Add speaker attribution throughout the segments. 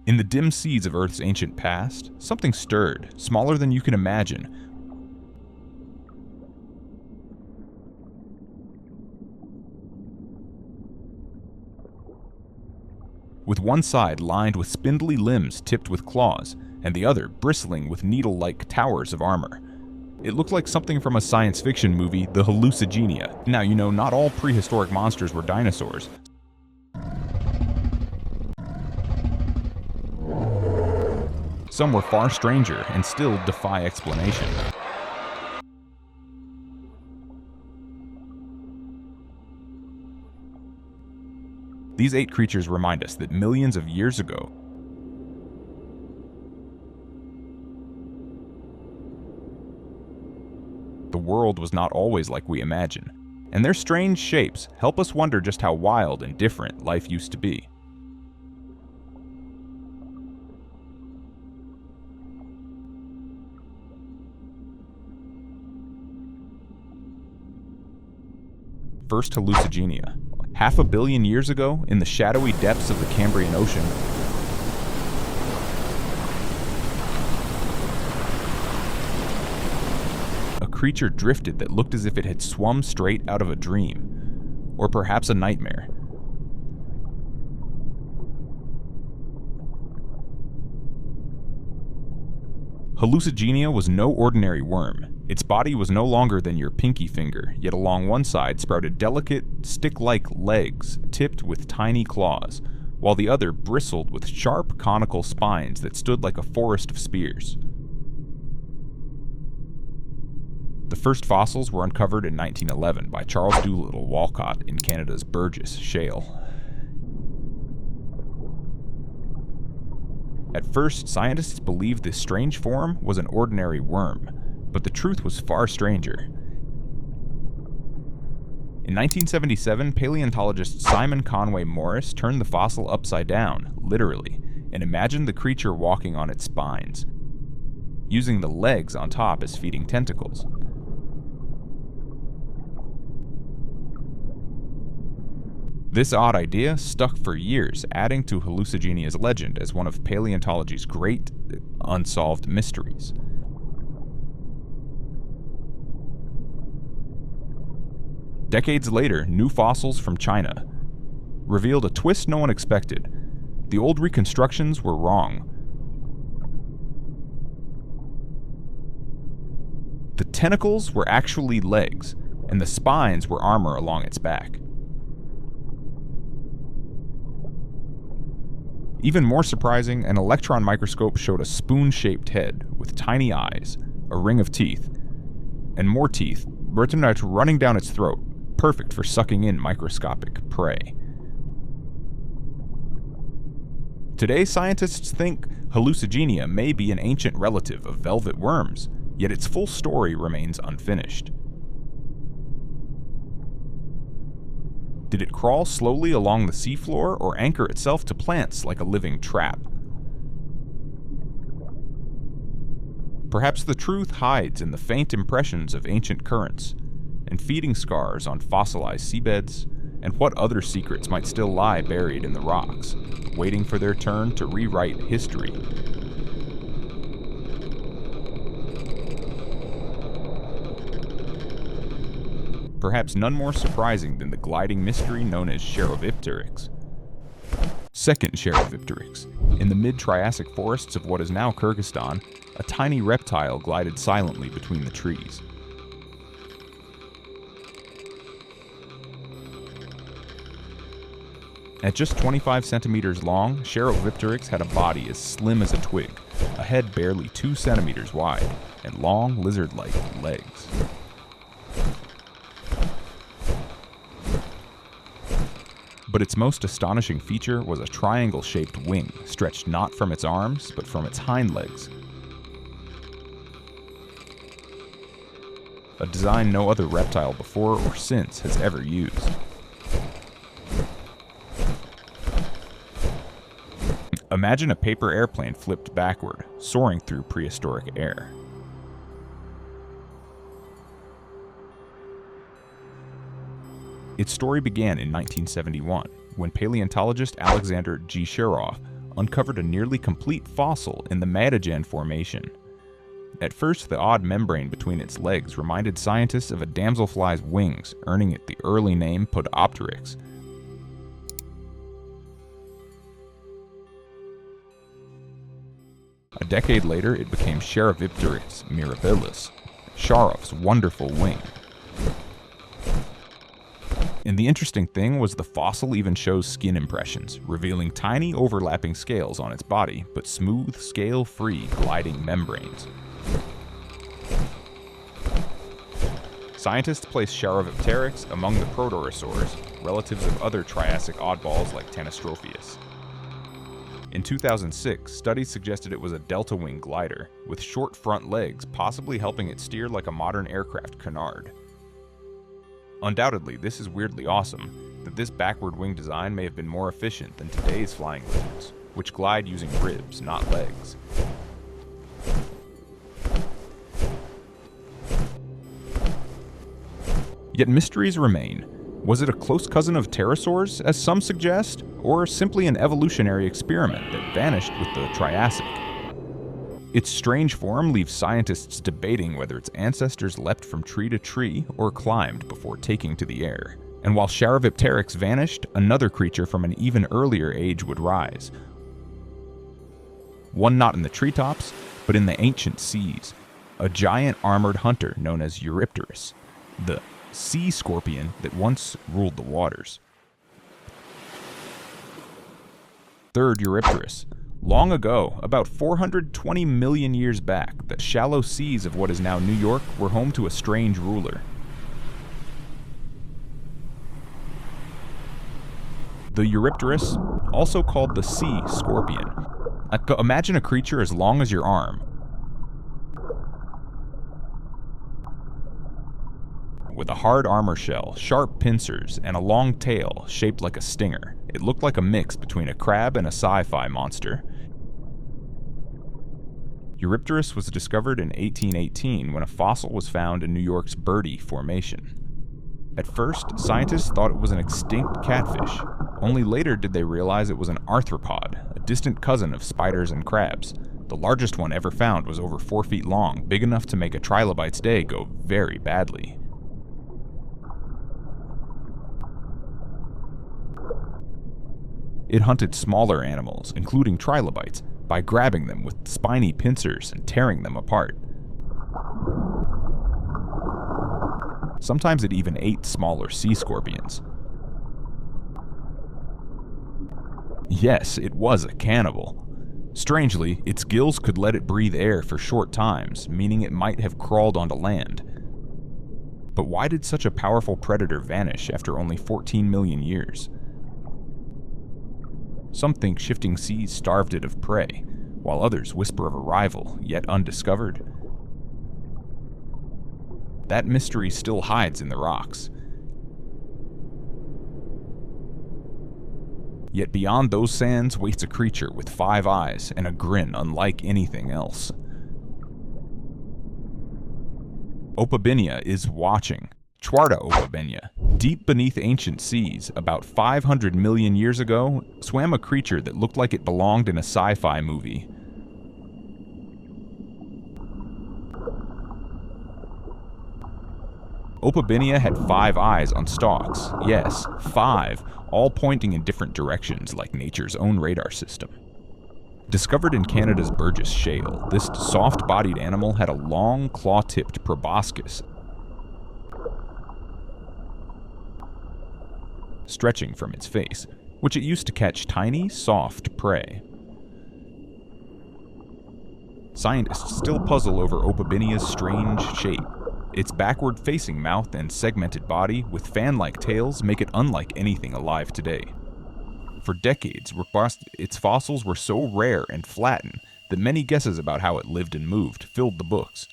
Speaker 1: In the dim seas of Earth's ancient past, something stirred, smaller than you can imagine. With one side lined with spindly limbs tipped with claws, and the other bristling with needle-like towers of armor. It looked like something from a science fiction movie, the Hallucigenia. Now, you know, not all prehistoric monsters were dinosaurs. Some were far stranger and still defy explanation. These 8 creatures remind us that millions of years ago, the world was not always like we imagine, and their strange shapes help us wonder just how wild and different life used to be. First Hallucigenia. 500 million years ago, in the shadowy depths of the Cambrian Ocean, a creature drifted that looked as if it had swum straight out of a dream, or perhaps a nightmare. Hallucigenia was no ordinary worm. Its body was no longer than your pinky finger, yet along one side sprouted delicate, stick-like legs tipped with tiny claws, while the other bristled with sharp, conical spines that stood like a forest of spears. The first fossils were uncovered in 1911 by Charles Doolittle Walcott in Canada's Burgess Shale. At first, scientists believed this strange form was an ordinary worm, but the truth was far stranger. In 1977, paleontologist Simon Conway Morris turned the fossil upside down, literally, and imagined the creature walking on its spines, using the legs on top as feeding tentacles. This odd idea stuck for years, adding to Hallucigenia's legend as one of paleontology's great unsolved mysteries. Decades later, new fossils from China revealed a twist no one expected. The old reconstructions were wrong. The tentacles were actually legs, and the spines were armor along its back. Even more surprising, an electron microscope showed a spoon-shaped head with tiny eyes, a ring of teeth, and more teeth running down its throat, perfect for sucking in microscopic prey. Today, scientists think Hallucigenia may be an ancient relative of velvet worms, yet its full story remains unfinished. Did it crawl slowly along the seafloor or anchor itself to plants like a living trap? Perhaps the truth hides in the faint impressions of ancient currents and feeding scars on fossilized seabeds, and what other secrets might still lie buried in the rocks, waiting for their turn to rewrite history. Perhaps none more surprising than the gliding mystery known as Sharovipteryx. Second Sharovipteryx. In the mid-Triassic forests of what is now Kyrgyzstan, a tiny reptile glided silently between the trees. At just 25 centimeters long, Sharovipteryx had a body as slim as a twig, a head barely 2 centimeters wide, and long, lizard-like legs. But its most astonishing feature was a triangle-shaped wing, stretched not from its arms, but from its hind legs. A design no other reptile before or since has ever used. Imagine a paper airplane flipped backward, soaring through prehistoric air. Its story began in 1971, when paleontologist Alexander G. Sharov uncovered a nearly complete fossil in the Madigan Formation. At first, the odd membrane between its legs reminded scientists of a damselfly's wings, earning it the early name Podopteryx. A decade later, it became Sharovipteryx mirabilis, Sharov's wonderful wing. And the interesting thing was the fossil even shows skin impressions, revealing tiny overlapping scales on its body, but smooth, scale-free gliding membranes. Scientists place Sharovipteryx among the protorosaurs, relatives of other Triassic oddballs like Tanystropheus. In 2006, studies suggested it was a delta-wing glider, with short front legs possibly helping it steer like a modern aircraft canard. Undoubtedly, this is weirdly awesome, that this backward wing design may have been more efficient than today's flying lizards, which glide using ribs, not legs. Yet mysteries remain. Was it a close cousin of pterosaurs, as some suggest, or simply an evolutionary experiment that vanished with the Triassic? Its strange form leaves scientists debating whether its ancestors leapt from tree to tree or climbed before taking to the air. And while Sharovipteryx vanished, another creature from an even earlier age would rise. One not in the treetops, but in the ancient seas. A giant armored hunter known as Eurypterus, the sea scorpion that once ruled the waters. Third Eurypterus. Long ago, about 420 million years back, the shallow seas of what is now New York were home to a strange ruler. The Eurypterus, also called the sea scorpion. Imagine a creature as long as your arm, with a hard armor shell, sharp pincers, and a long tail shaped like a stinger. It looked like a mix between a crab and a sci-fi monster. Eurypterus was discovered in 1818 when a fossil was found in New York's Birdie Formation. At first, scientists thought it was an extinct catfish. Only later did they realize it was an arthropod, a distant cousin of spiders and crabs. The largest one ever found was over 4 feet long, big enough to make a trilobite's day go very badly. It hunted smaller animals, including trilobites, by grabbing them with spiny pincers and tearing them apart. Sometimes it even ate smaller sea scorpions. Yes, it was a cannibal. Strangely, its gills could let it breathe air for short times, meaning it might have crawled onto land. But why did such a powerful predator vanish after only 14 million years? Some think shifting seas starved it of prey, while others whisper of a rival, yet undiscovered. That mystery still hides in the rocks. Yet beyond those sands waits a creature with 5 eyes and a grin unlike anything else. Opabinia is watching. Opabinia. Deep beneath ancient seas, about 500 million years ago, swam a creature that looked like it belonged in a sci-fi movie. Opabinia had 5 eyes on stalks. Yes, 5, all pointing in different directions like nature's own radar system. Discovered in Canada's Burgess Shale, this soft-bodied animal had a long, claw-tipped proboscis stretching from its face, which it used to catch tiny, soft prey. Scientists still puzzle over Opabinia's strange shape. Its backward-facing mouth and segmented body with fan-like tails make it unlike anything alive today. For decades, its fossils were so rare and flattened that many guesses about how it lived and moved filled the books.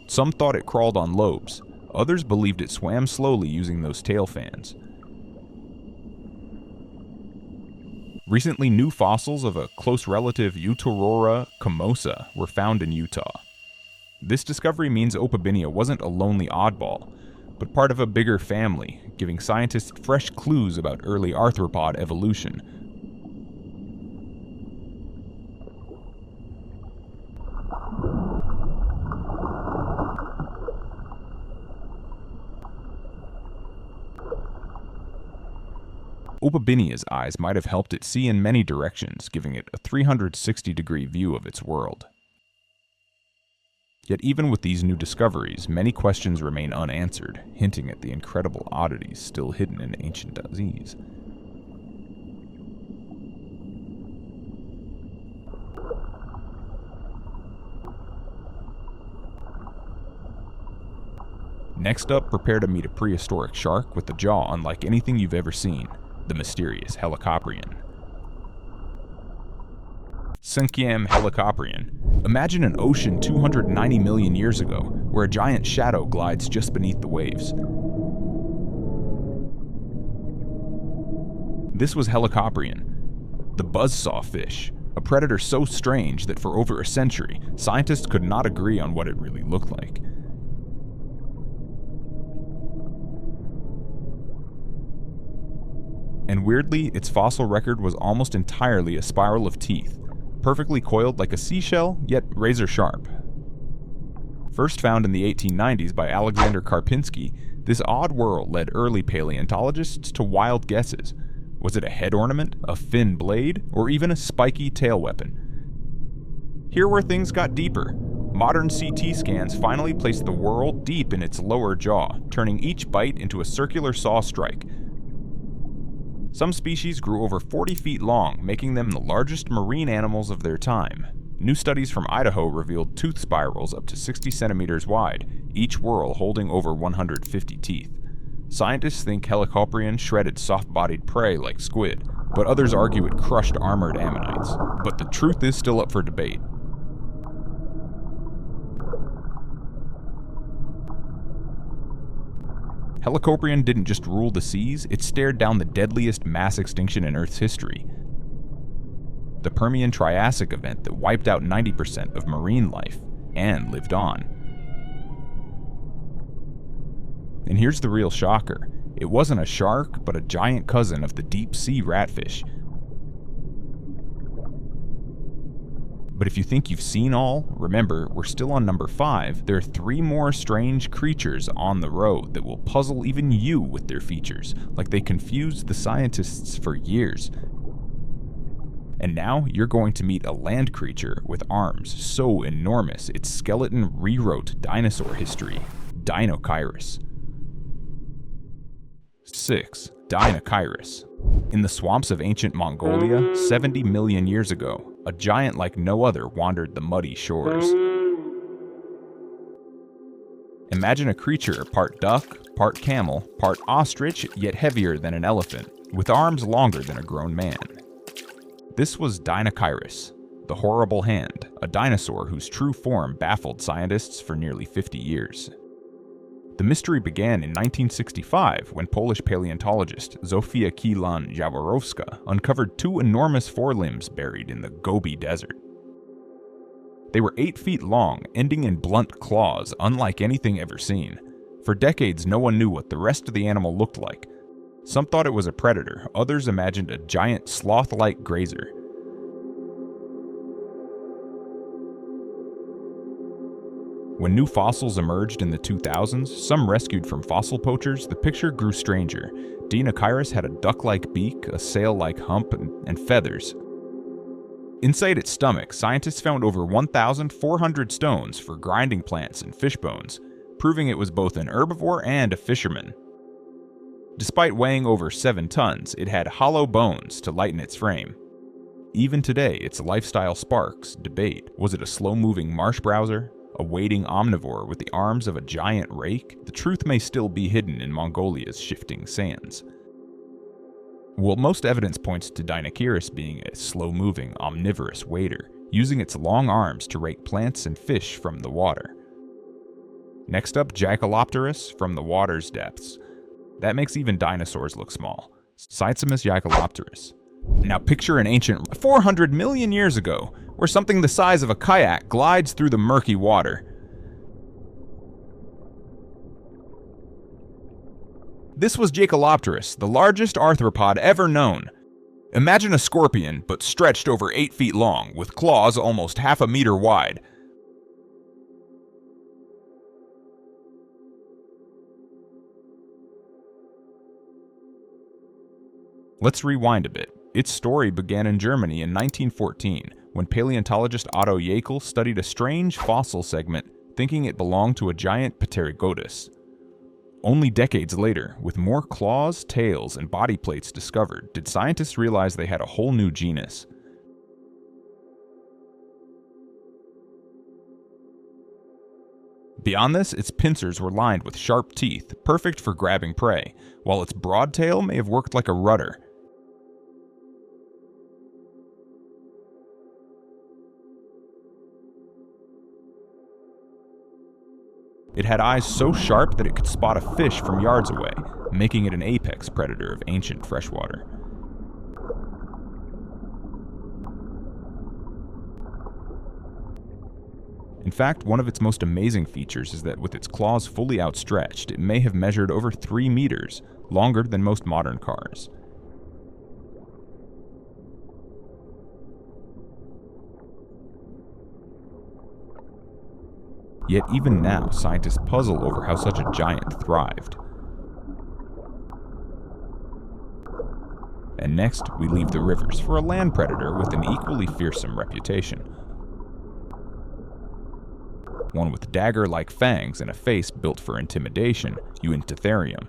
Speaker 1: Some thought it crawled on lobes, others believed it swam slowly using those tail fans. Recently, new fossils of a close relative Eurypterus comosa were found in Utah. This discovery means Opabinia wasn't a lonely oddball, but part of a bigger family, giving scientists fresh clues about early arthropod evolution. Opabinia's eyes might have helped it see in many directions, giving it a 360-degree view of its world. Yet even with these new discoveries, many questions remain unanswered, hinting at the incredible oddities still hidden in ancient disease. Next up, prepare to meet a prehistoric shark with a jaw unlike anything you've ever seen, the mysterious Helicoprion. Cinquième Helicoprion. Imagine an ocean 290 million years ago, where a giant shadow glides just beneath the waves. This was Helicoprion, the buzzsaw fish, a predator so strange that for over a century, scientists could not agree on what it really looked like. And weirdly, its fossil record was almost entirely a spiral of teeth, perfectly coiled like a seashell, yet razor sharp. First found in the 1890s by Alexander Karpinski, this odd whorl led early paleontologists to wild guesses. Was it a head ornament, a fin blade, or even a spiky tail weapon? Here where things got deeper. Modern CT scans finally placed the whorl deep in its lower jaw, turning each bite into a circular saw strike. Some species grew over 40 feet long, making them the largest marine animals of their time. New studies from Idaho revealed tooth spirals up to 60 centimeters wide, each whorl holding over 150 teeth. Scientists think Helicoprion shredded soft-bodied prey like squid, but others argue it crushed armored ammonites. But the truth is still up for debate. Helicoprion didn't just rule the seas, it stared down the deadliest mass extinction in Earth's history. The Permian-Triassic event that wiped out 90% of marine life, and lived on. And here's the real shocker. It wasn't a shark, but a giant cousin of the deep-sea ratfish. But if you think you've seen all, remember, we're still on number 5. There are 3 more strange creatures on the road that will puzzle even you with their features, like they confused the scientists for years. And now you're going to meet a land creature with arms so enormous its skeleton rewrote dinosaur history, Deinocheirus. 6. Deinocheirus. In the swamps of ancient Mongolia, 70 million years ago, a giant like no other wandered the muddy shores. Imagine a creature part duck, part camel, part ostrich, yet heavier than an elephant, with arms longer than a grown man. This was Deinocheirus, the horrible hand, a dinosaur whose true form baffled scientists for nearly 50 years. The mystery began in 1965 when Polish paleontologist Zofia Kilan-Jaworowska uncovered 2 enormous forelimbs buried in the Gobi Desert. They were 8 feet long, ending in blunt claws unlike anything ever seen. For decades, no one knew what the rest of the animal looked like. Some thought it was a predator, others imagined a giant sloth-like grazer. When new fossils emerged in the 2000s, some rescued from fossil poachers, the picture grew stranger. Deinocheirus had a duck-like beak, a sail-like hump, and feathers. Inside its stomach, scientists found over 1,400 stones for grinding plants and fish bones, proving it was both an herbivore and a fisherman. Despite weighing over 7 tons, it had hollow bones to lighten its frame. Even today, its lifestyle sparks debate. Was it a slow-moving marsh browser? A wading omnivore with the arms of a giant rake? The truth may still be hidden in Mongolia's shifting sands. Well, most evidence points to Deinocheirus being a slow-moving, omnivorous wader, using its long arms to rake plants and fish from the water. Next up, Jaekelopterus from the water's depths. That makes even dinosaurs look small. Cytsamus Jaekelopterus. Now picture an ancient 400 million years ago, where something the size of a kayak glides through the murky water. This was Jaekelopterus, the largest arthropod ever known. Imagine a scorpion, but stretched over 8 feet long, with claws almost half a meter wide. Let's rewind a bit. Its story began in Germany in 1914, when paleontologist Otto Jaekel studied a strange fossil segment, thinking it belonged to a giant Pterygotus. Only decades later, with more claws, tails, and body plates discovered, did scientists realize they had a whole new genus. Beyond this, its pincers were lined with sharp teeth, perfect for grabbing prey, while its broad tail may have worked like a rudder. It had eyes so sharp that it could spot a fish from yards away, making it an apex predator of ancient freshwater. In fact, one of its most amazing features is that with its claws fully outstretched, it may have measured over 3 meters, longer than most modern cars. Yet even now, scientists puzzle over how such a giant thrived. And next, we leave the rivers for a land predator with an equally fearsome reputation. One with dagger-like fangs and a face built for intimidation, Uintatherium.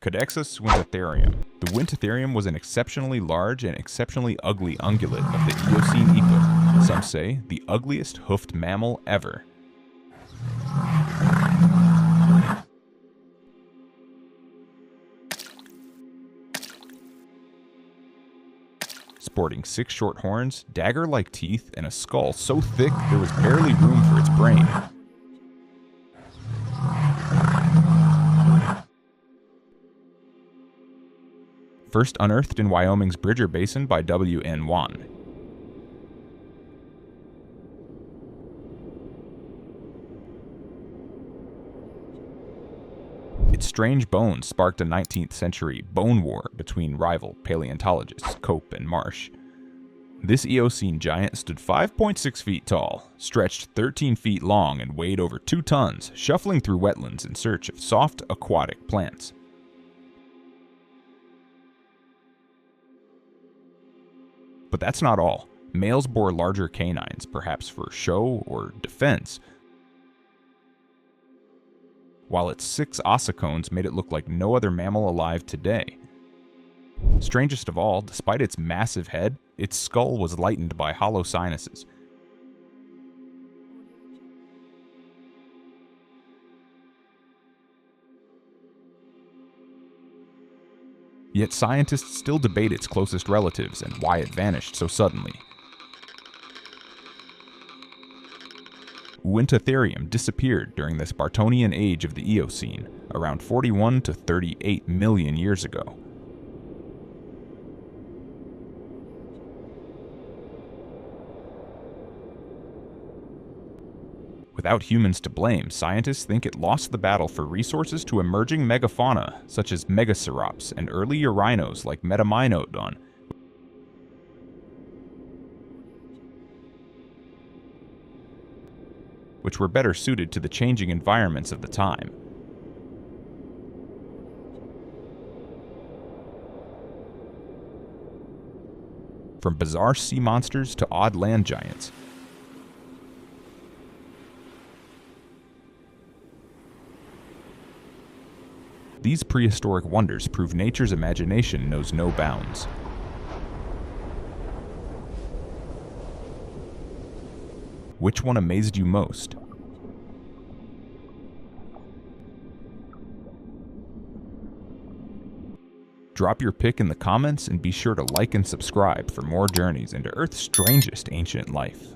Speaker 1: Caudexus Uintatherium. The Uintatherium was an exceptionally large and exceptionally ugly ungulate of the Eocene epoch, some say the ugliest hoofed mammal ever. Sporting 6 short horns, dagger-like teeth, and a skull so thick there was barely room for its brain. First unearthed in Wyoming's Bridger Basin by W.N. Wan. Its strange bones sparked a 19th century bone war between rival paleontologists Cope and Marsh. This Eocene giant stood 5.6 feet tall, stretched 13 feet long, and weighed over 2 tons, shuffling through wetlands in search of soft aquatic plants. But that's not all. Males bore larger canines, perhaps for show or defense, while its 6 ossicones made it look like no other mammal alive today. Strangest of all, despite its massive head, its skull was lightened by hollow sinuses. Yet scientists still debate its closest relatives and why it vanished so suddenly. Uintatherium disappeared during the Spartonian age of the Eocene, around 41 to 38 million years ago. Without humans to blame, scientists think it lost the battle for resources to emerging megafauna, such as megacerops and early rhinos like Metamynodon, which were better suited to the changing environments of the time. From bizarre sea monsters to odd land giants, these prehistoric wonders prove nature's imagination knows no bounds. Which one amazed you most? Drop your pick in the comments and be sure to like and subscribe for more journeys into Earth's strangest ancient life.